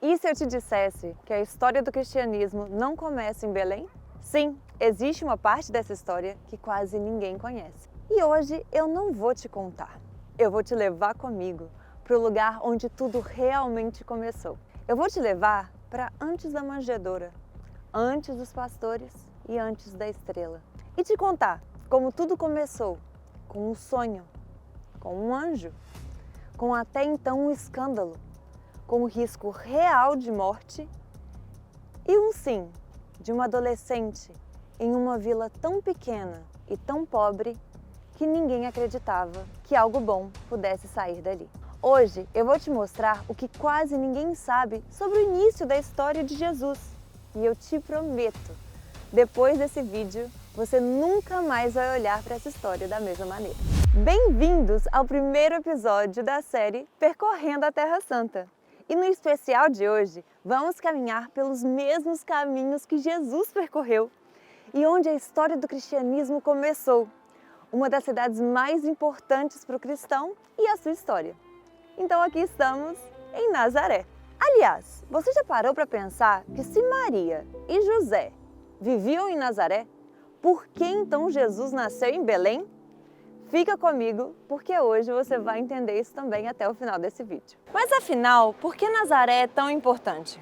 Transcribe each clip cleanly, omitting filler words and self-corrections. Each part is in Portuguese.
E se eu te dissesse que a história do cristianismo não começa em Belém? Sim, existe uma parte dessa história que quase ninguém conhece. E hoje eu não vou te contar. Eu vou te levar comigo para o lugar onde tudo realmente começou. Eu vou te levar para antes da manjedoura, antes dos pastores e antes da estrela. E te contar como tudo começou com um sonho, com um anjo, com até então um escândalo, com o risco real de morte e um sim de uma adolescente em uma vila tão pequena e tão pobre que ninguém acreditava que algo bom pudesse sair dali. Hoje eu vou te mostrar o que quase ninguém sabe sobre o início da história de Jesus. E eu te prometo, depois desse vídeo, você nunca mais vai olhar para essa história da mesma maneira. Bem-vindos ao primeiro episódio da série Percorrendo a Terra Santa. E no especial de hoje, vamos caminhar pelos mesmos caminhos que Jesus percorreu e onde a história do cristianismo começou, uma das cidades mais importantes para o cristão e a sua história. Então aqui estamos em Nazaré. Aliás, você já parou para pensar que se Maria e José viviam em Nazaré, por que então Jesus nasceu em Belém? Fica comigo, porque hoje você vai entender isso também até o final desse vídeo. Mas afinal, por que Nazaré é tão importante?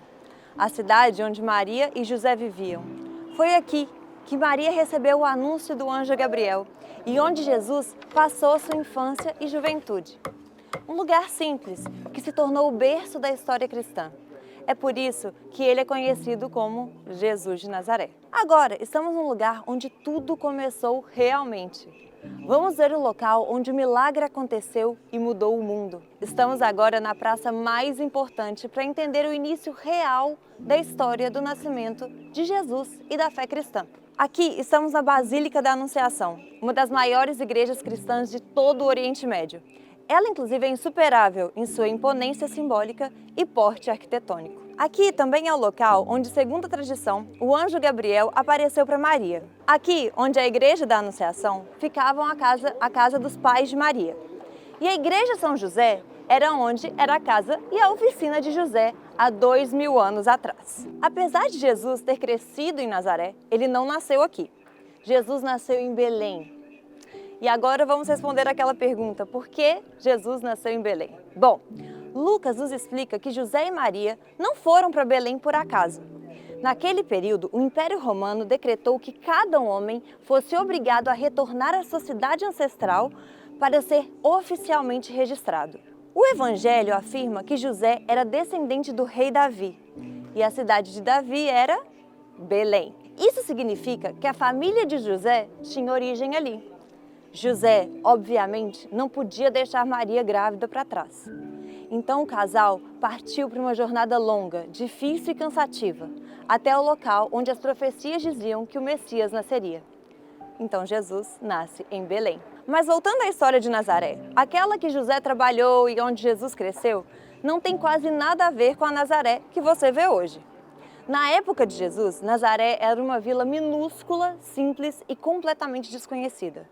A cidade onde Maria e José viviam. Foi aqui que Maria recebeu o anúncio do anjo Gabriel e onde Jesus passou sua infância e juventude. Um lugar simples que se tornou o berço da história cristã. É por isso que ele é conhecido como Jesus de Nazaré. Agora, estamos num lugar onde tudo começou realmente. Vamos ver o local onde o milagre aconteceu e mudou o mundo. Estamos agora na praça mais importante para entender o início real da história do nascimento de Jesus e da fé cristã. Aqui estamos na Basílica da Anunciação, uma das maiores igrejas cristãs de todo o Oriente Médio. Ela, inclusive, é insuperável em sua imponência simbólica e porte arquitetônico. Aqui também é o local onde, segundo a tradição, o anjo Gabriel apareceu para Maria. Aqui, onde a Igreja da Anunciação, ficavam a casa dos pais de Maria. E a Igreja São José era onde era a casa e a oficina de José há 2000 anos atrás. Apesar de Jesus ter crescido em Nazaré, ele não nasceu aqui. Jesus nasceu em Belém. E agora vamos responder aquela pergunta, por que Jesus nasceu em Belém? Bom, Lucas nos explica que José e Maria não foram para Belém por acaso. Naquele período, o Império Romano decretou que cada homem fosse obrigado a retornar à sua cidade ancestral para ser oficialmente registrado. O Evangelho afirma que José era descendente do rei Davi e a cidade de Davi era Belém. Isso significa que a família de José tinha origem ali. José, obviamente, não podia deixar Maria grávida para trás. Então o casal partiu para uma jornada longa, difícil e cansativa, até o local onde as profecias diziam que o Messias nasceria. Então Jesus nasce em Belém. Mas voltando à história de Nazaré, aquela que José trabalhou e onde Jesus cresceu, não tem quase nada a ver com a Nazaré que você vê hoje. Na época de Jesus, Nazaré era uma vila minúscula, simples e completamente desconhecida.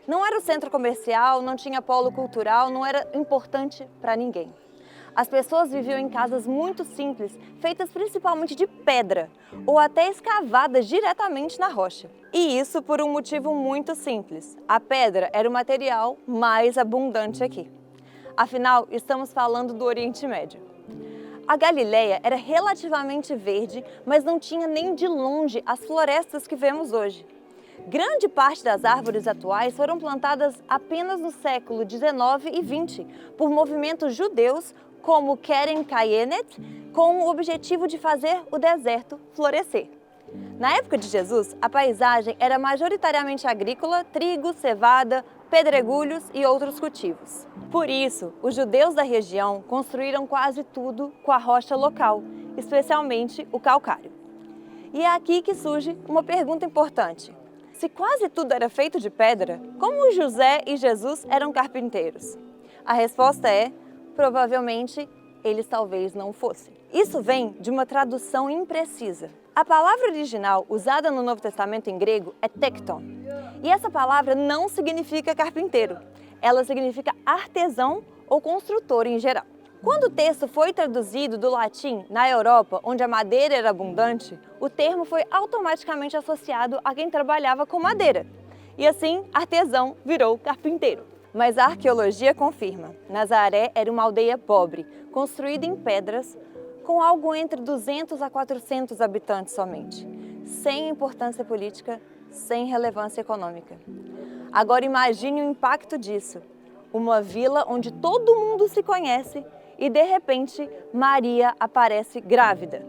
Não era o centro comercial, não tinha polo cultural, não era importante para ninguém. As pessoas viviam em casas muito simples, feitas principalmente de pedra, ou até escavadas diretamente na rocha. E isso por um motivo muito simples. A pedra era o material mais abundante aqui. Afinal, estamos falando do Oriente Médio. A Galileia era relativamente verde, mas não tinha nem de longe as florestas que vemos hoje. Grande parte das árvores atuais foram plantadas apenas no século XIX e XX por movimentos judeus como Keren Kayenet, com o objetivo de fazer o deserto florescer. Na época de Jesus, a paisagem era majoritariamente agrícola, trigo, cevada, pedregulhos e outros cultivos. Por isso, os judeus da região construíram quase tudo com a rocha local, especialmente o calcário. E é aqui que surge uma pergunta importante. Se quase tudo era feito de pedra, como José e Jesus eram carpinteiros? A resposta é, provavelmente, eles talvez não fossem. Isso vem de uma tradução imprecisa. A palavra original usada no Novo Testamento em grego é tekton. E essa palavra não significa carpinteiro. Ela significa artesão ou construtor em geral. Quando o texto foi traduzido do latim na Europa, onde a madeira era abundante, o termo foi automaticamente associado a quem trabalhava com madeira. E assim, artesão virou carpinteiro. Mas a arqueologia confirma, Nazaré era uma aldeia pobre, construída em pedras, com algo entre 200 a 400 habitantes somente, sem importância política, sem relevância econômica. Agora imagine o impacto disso. Uma vila onde todo mundo se conhece e, de repente, Maria aparece grávida,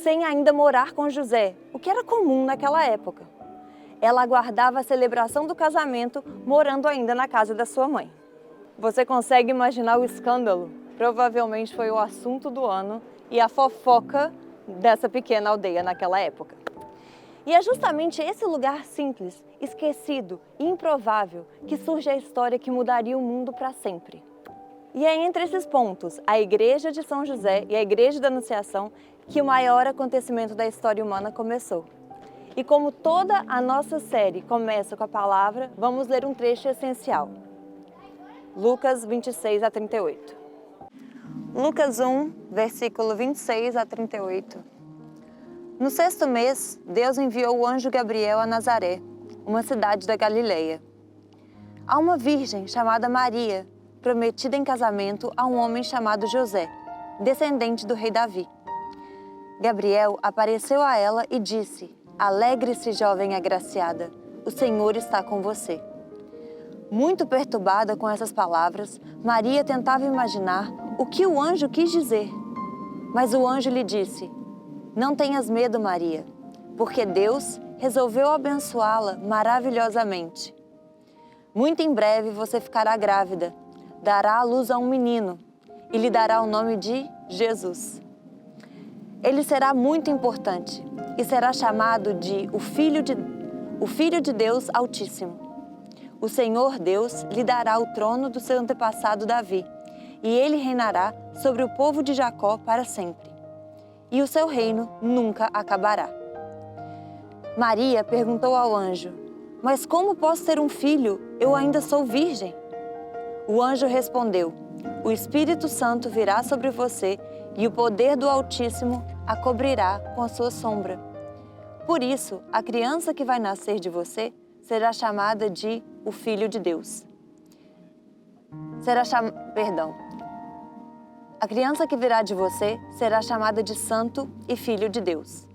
sem ainda morar com José, o que era comum naquela época. Ela aguardava a celebração do casamento, morando ainda na casa da sua mãe. Você consegue imaginar o escândalo? Provavelmente foi o assunto do ano e a fofoca dessa pequena aldeia naquela época. E é justamente esse lugar simples, esquecido e improvável que surge a história que mudaria o mundo para sempre. E é entre esses pontos, a Igreja de São José e a Igreja da Anunciação, que o maior acontecimento da história humana começou. E como toda a nossa série começa com a palavra, vamos ler um trecho essencial. Lucas 26 a 38. Lucas 1, versículo 26 a 38. No 6º mês, Deus enviou o anjo Gabriel a Nazaré, uma cidade da Galileia, a uma virgem chamada Maria, prometida em casamento a um homem chamado José, descendente do rei Davi. Gabriel apareceu a ela e disse: "Alegre-se, jovem agraciada, o Senhor está com você." Muito perturbada com essas palavras, Maria tentava imaginar o que o anjo quis dizer. Mas o anjo lhe disse: "Não tenhas medo, Maria, porque Deus resolveu abençoá-la maravilhosamente. Muito em breve você ficará grávida, dará à luz a um menino e lhe dará o nome de Jesus. Ele será muito importante e será chamado de o Filho de Deus Altíssimo. O Senhor Deus lhe dará o trono do seu antepassado Davi, e ele reinará sobre o povo de Jacó para sempre. E o seu reino nunca acabará." Maria perguntou ao anjo: "Mas como posso ter um filho? Eu ainda sou virgem." O anjo respondeu: "O Espírito Santo virá sobre você e o poder do Altíssimo a cobrirá com a sua sombra. Por isso, a criança que vai nascer de você será chamada de o Filho de Deus. A criança que virá de você será chamada de Santo e Filho de Deus.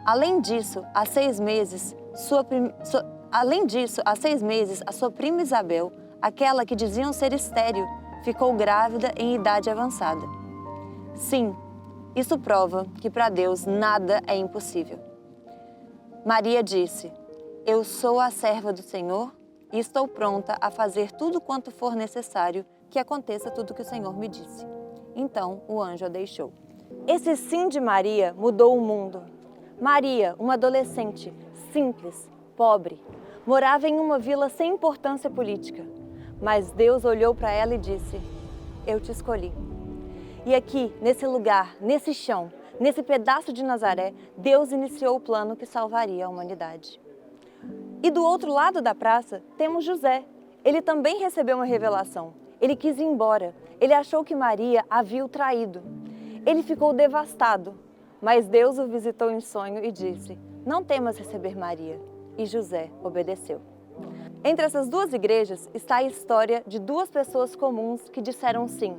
Além disso, há 6 meses, a sua prima Isabel, aquela que diziam ser estéril, ficou grávida em idade avançada. Sim, isso prova que para Deus nada é impossível." Maria disse: "Eu sou a serva do Senhor e estou pronta a fazer tudo quanto for necessário que aconteça tudo que o Senhor me disse." Então o anjo a deixou. Esse sim de Maria mudou o mundo. Maria, uma adolescente simples, pobre, morava em uma vila sem importância política. Mas Deus olhou para ela e disse: "Eu te escolhi." E aqui, nesse lugar, nesse chão, nesse pedaço de Nazaré, Deus iniciou o plano que salvaria a humanidade. E do outro lado da praça, temos José. Ele também recebeu uma revelação. Ele quis ir embora. Ele achou que Maria havia o traído. Ele ficou devastado. Mas Deus o visitou em sonho e disse: "Não temas receber Maria." E José obedeceu. Entre essas duas igrejas está a história de 2 pessoas comuns que disseram sim.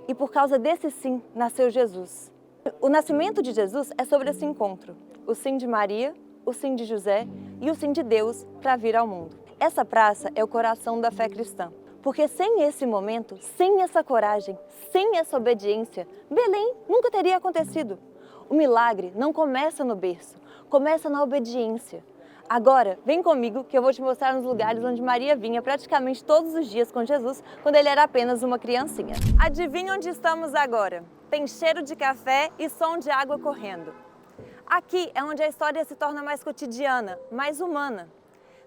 E por causa desse sim, nasceu Jesus. O nascimento de Jesus é sobre esse encontro. O sim de Maria, o sim de José e o sim de Deus para vir ao mundo. Essa praça é o coração da fé cristã. Porque sem esse momento, sem essa coragem, sem essa obediência, Belém nunca teria acontecido. O milagre não começa no berço, começa na obediência. Agora, vem comigo que eu vou te mostrar uns lugares onde Maria vinha praticamente todos os dias com Jesus, quando ele era apenas uma criancinha. Adivinha onde estamos agora? Tem cheiro de café e som de água correndo. Aqui é onde a história se torna mais cotidiana, mais humana.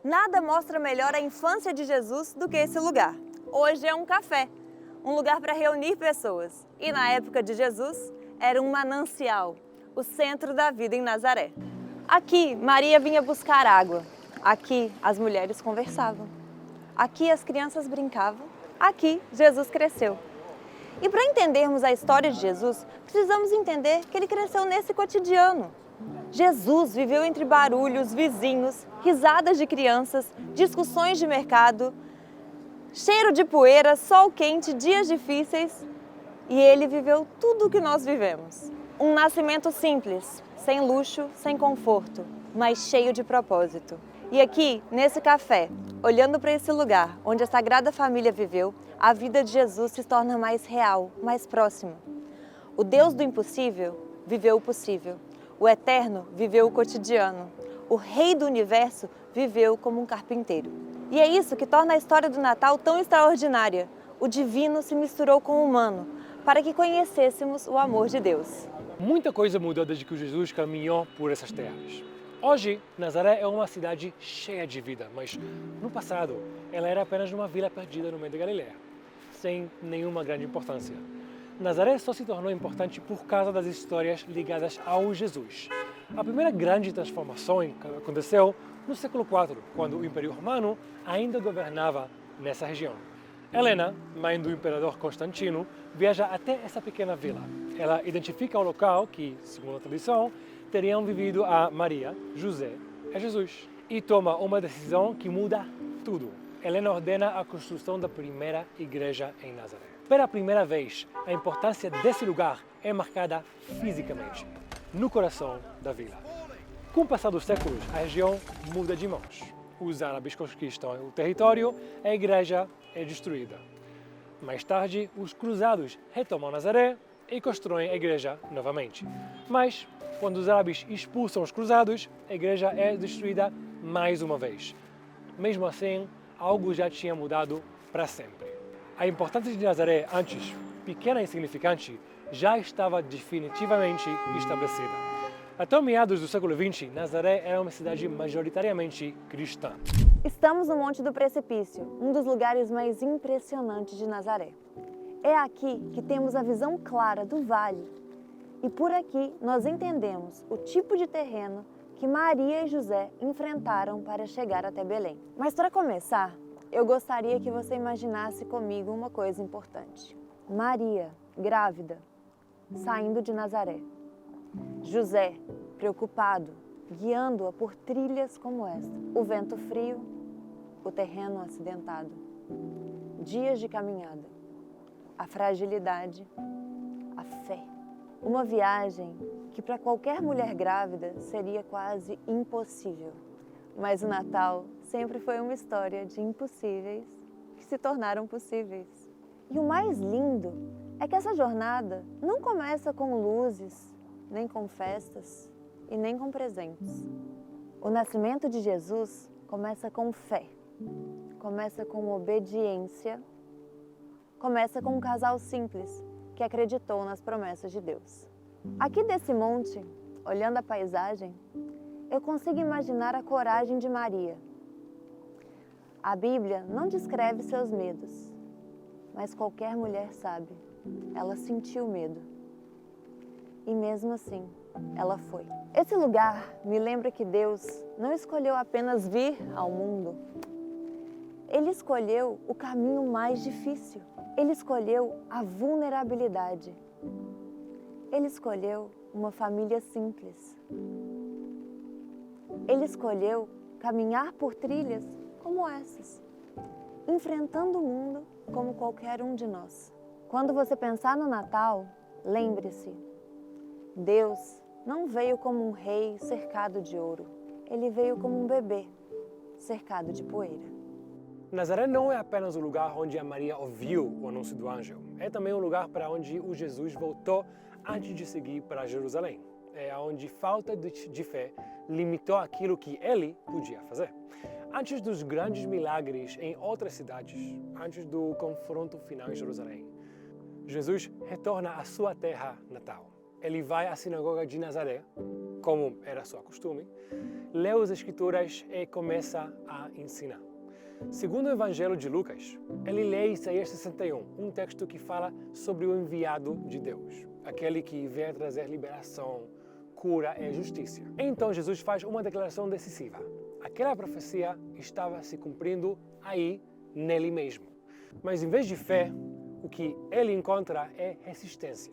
Nada mostra melhor a infância de Jesus do que esse lugar. Hoje é um café, um lugar para reunir pessoas. E na época de Jesus, era um manancial, o centro da vida em Nazaré. Aqui, Maria vinha buscar água. Aqui, as mulheres conversavam. Aqui, as crianças brincavam. Aqui, Jesus cresceu. E para entendermos a história de Jesus, precisamos entender que ele cresceu nesse cotidiano. Jesus viveu entre barulhos, vizinhos, risadas de crianças, discussões de mercado, cheiro de poeira, sol quente, dias difíceis. E ele viveu tudo o que nós vivemos. Um nascimento simples, sem luxo, sem conforto, mas cheio de propósito. E aqui, nesse café, olhando para esse lugar onde a Sagrada Família viveu, a vida de Jesus se torna mais real, mais próxima. O Deus do impossível viveu o possível. O Eterno viveu o cotidiano. O Rei do Universo viveu como um carpinteiro. E é isso que torna a história do Natal tão extraordinária. O divino se misturou com o humano, para que conhecêssemos o amor de Deus. Muita coisa mudou desde que Jesus caminhou por essas terras. Hoje, Nazaré é uma cidade cheia de vida, mas no passado ela era apenas uma vila perdida no meio da Galileia, sem nenhuma grande importância. Nazaré só se tornou importante por causa das histórias ligadas ao Jesus. A primeira grande transformação aconteceu no século IV, quando o Império Romano ainda governava nessa região. Helena, mãe do imperador Constantino, viaja até essa pequena vila. Ela identifica o local que, segundo a tradição, teriam vivido a Maria, José e Jesus. E toma uma decisão que muda tudo. Helena ordena a construção da primeira igreja em Nazaré. Pela primeira vez, a importância desse lugar é marcada fisicamente, no coração da vila. Com o passar dos séculos, a região muda de mãos. Os árabes conquistam o território, a igreja é destruída. Mais tarde, os cruzados retomam Nazaré e constroem a igreja novamente. Mas, quando os árabes expulsam os cruzados, a igreja é destruída mais uma vez. Mesmo assim, algo já tinha mudado para sempre. A importância de Nazaré, antes pequena e insignificante, já estava definitivamente estabelecida. Até meados do século XX, Nazaré era uma cidade majoritariamente cristã. Estamos no Monte do Precipício, um dos lugares mais impressionantes de Nazaré. É aqui que temos a visão clara do vale. E por aqui nós entendemos o tipo de terreno que Maria e José enfrentaram para chegar até Belém. Mas para começar, eu gostaria que você imaginasse comigo uma coisa importante. Maria, grávida, saindo de Nazaré. José, preocupado, guiando-a por trilhas como esta. O vento frio, o terreno acidentado. Dias de caminhada. A fragilidade, a fé. Uma viagem que para qualquer mulher grávida seria quase impossível. Mas o Natal sempre foi uma história de impossíveis que se tornaram possíveis. E o mais lindo é que essa jornada não começa com luzes, nem com festas e nem com presentes. O nascimento de Jesus começa com fé, começa com obediência, começa com um casal simples que acreditou nas promessas de Deus. Aqui desse monte, olhando a paisagem, eu consigo imaginar a coragem de Maria. A Bíblia não descreve seus medos, mas qualquer mulher sabe, ela sentiu medo. E mesmo assim, ela foi. Esse lugar me lembra que Deus não escolheu apenas vir ao mundo. Ele escolheu o caminho mais difícil. Ele escolheu a vulnerabilidade. Ele escolheu uma família simples. Ele escolheu caminhar por trilhas como essas, enfrentando o mundo como qualquer um de nós. Quando você pensar no Natal, lembre-se, Deus não veio como um rei cercado de ouro. Ele veio como um bebê cercado de poeira. Nazaré não é apenas o lugar onde a Maria ouviu o anúncio do anjo. É também o lugar para onde o Jesus voltou antes de seguir para Jerusalém. É onde falta de fé limitou aquilo que ele podia fazer. Antes dos grandes milagres em outras cidades, antes do confronto final em Jerusalém, Jesus retorna à sua terra natal. Ele vai à sinagoga de Nazaré, como era seu costume, lê as Escrituras e começa a ensinar. Segundo o Evangelho de Lucas, ele lê Isaías 61, um texto que fala sobre o enviado de Deus, aquele que vem trazer liberação, cura e justiça. Então Jesus faz uma declaração decisiva. Aquela profecia estava se cumprindo aí, nele mesmo. Mas em vez de fé, o que ele encontra é resistência.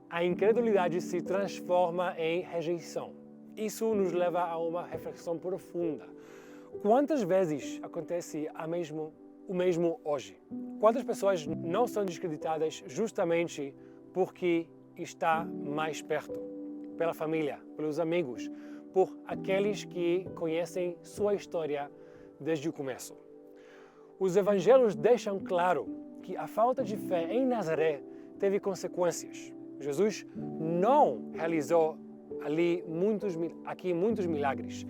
A incredulidade se transforma em rejeição. Isso nos leva a uma reflexão profunda. Quantas vezes acontece o mesmo hoje? Quantas pessoas não são descreditadas justamente porque está mais perto? Pela família, pelos amigos, por aqueles que conhecem sua história desde o começo. Os evangelhos deixam claro que a falta de fé em Nazaré teve consequências. Jesus não realizou aqui muitos milagres.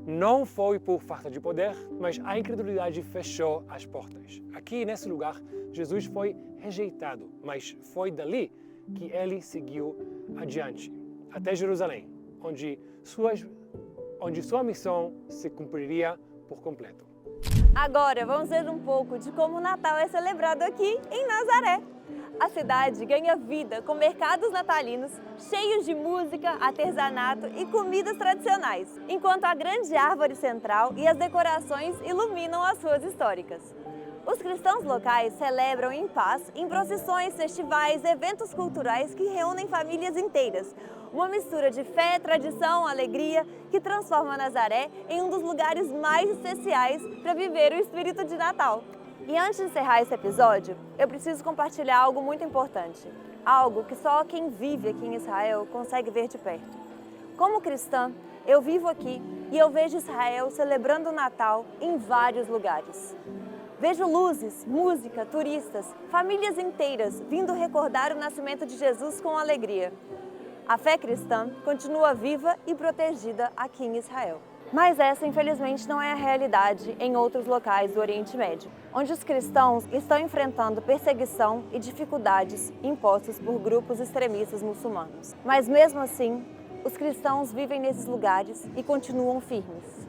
Não foi por falta de poder, mas a incredulidade fechou as portas. Aqui, nesse lugar, Jesus foi rejeitado, mas foi dali que ele seguiu adiante, até Jerusalém, onde sua missão se cumpriria por completo. Agora vamos ver um pouco de como o Natal é celebrado aqui em Nazaré. A cidade ganha vida com mercados natalinos cheios de música, artesanato e comidas tradicionais, enquanto a grande árvore central e as decorações iluminam as ruas históricas. Os cristãos locais celebram em paz em procissões, festivais, eventos culturais que reúnem famílias inteiras. Uma mistura de fé, tradição, alegria que transforma Nazaré em um dos lugares mais especiais para viver o espírito de Natal. E antes de encerrar esse episódio, eu preciso compartilhar algo muito importante. Algo que só quem vive aqui em Israel consegue ver de perto. Como cristã, eu vivo aqui e eu vejo Israel celebrando o Natal em vários lugares. Vejo luzes, música, turistas, famílias inteiras vindo recordar o nascimento de Jesus com alegria. A fé cristã continua viva e protegida aqui em Israel. Mas essa, infelizmente, não é a realidade em outros locais do Oriente Médio, onde os cristãos estão enfrentando perseguição e dificuldades impostas por grupos extremistas muçulmanos. Mas mesmo assim, os cristãos vivem nesses lugares e continuam firmes.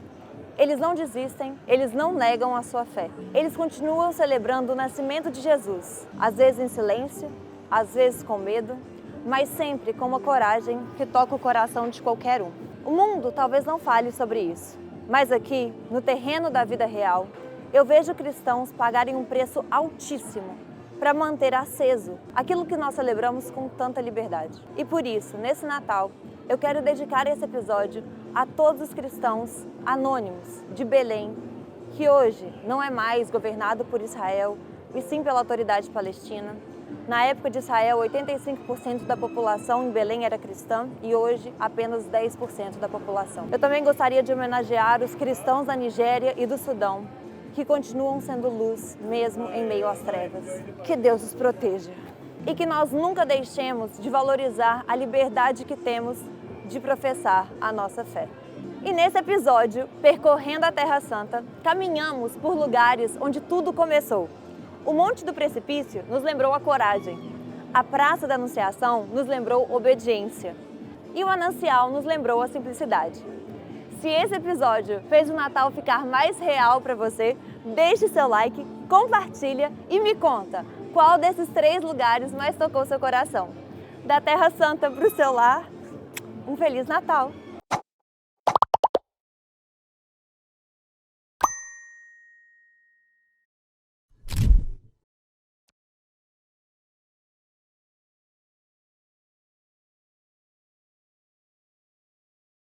Eles não desistem, eles não negam a sua fé. Eles continuam celebrando o nascimento de Jesus, às vezes em silêncio, às vezes com medo, mas sempre com uma coragem que toca o coração de qualquer um. O mundo talvez não fale sobre isso, mas aqui, no terreno da vida real, eu vejo cristãos pagarem um preço altíssimo para manter aceso aquilo que nós celebramos com tanta liberdade. E por isso, nesse Natal, eu quero dedicar esse episódio a todos os cristãos anônimos de Belém, que hoje não é mais governado por Israel, e sim pela autoridade palestina. Na época de Israel, 85% da população em Belém era cristã e hoje apenas 10% da população. Eu também gostaria de homenagear os cristãos da Nigéria e do Sudão, que continuam sendo luz mesmo em meio às trevas. Que Deus os proteja e que nós nunca deixemos de valorizar a liberdade que temos de professar a nossa fé. E nesse episódio, percorrendo a Terra Santa, caminhamos por lugares onde tudo começou. O Monte do Precipício nos lembrou a coragem, a Praça da Anunciação nos lembrou obediência e o Manancial nos lembrou a simplicidade. Se esse episódio fez o Natal ficar mais real para você, deixe seu like, compartilha e me conta qual desses 3 lugares mais tocou seu coração. Da Terra Santa para o seu lar, um Feliz Natal!